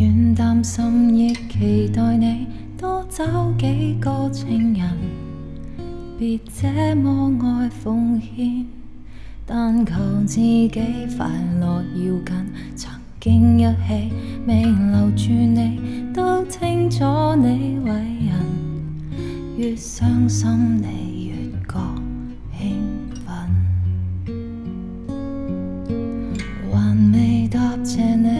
願擔心亦期待你多找幾個情人，別這麼愛奉獻，但求自己快樂要緊。曾經一起未留住你，都清楚你為人，越傷心你越覺興奮，還未答謝你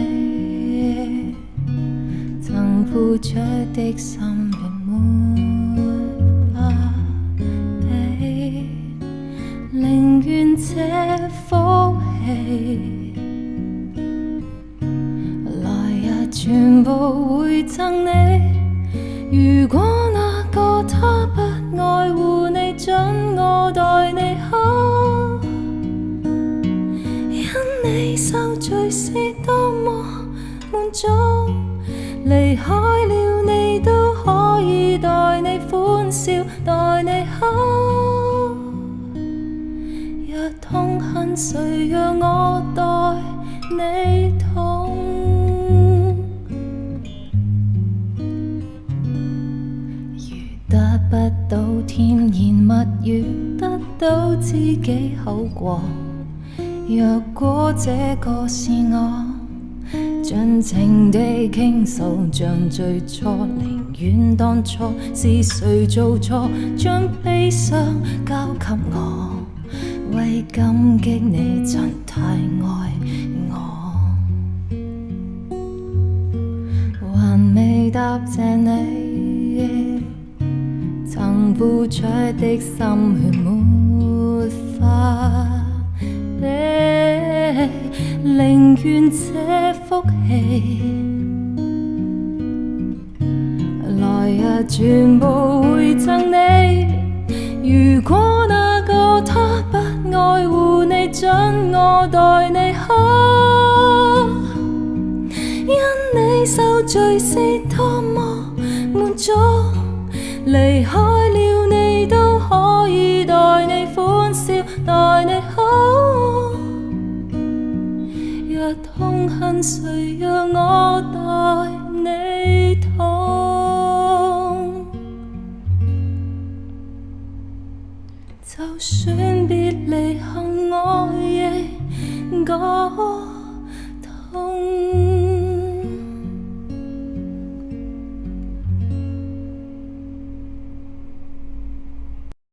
曾付出的心血沒法比，寧願這福氣來日全部會贈你。如果那個他不愛護你，准我待你好，因你受罪是多麼滿足，離開了你都可以待你歡笑，待你好。若痛恨誰讓我代你痛，如得不到甜言蜜語，得到知己口過，若果這個是我盡情地傾訴，像最初寧願當初是誰做錯，將悲傷交給我，為感激你曾太愛我，還未答謝你曾付出的心血沒法比，寧願這福氣來日全部會贈你。如果那個他不愛護你，准我待你好，因你受罪是多麼滿足，離開了你都可以待你歡笑，待你好。若痛恨誰讓我代你痛，就算別離後我亦覺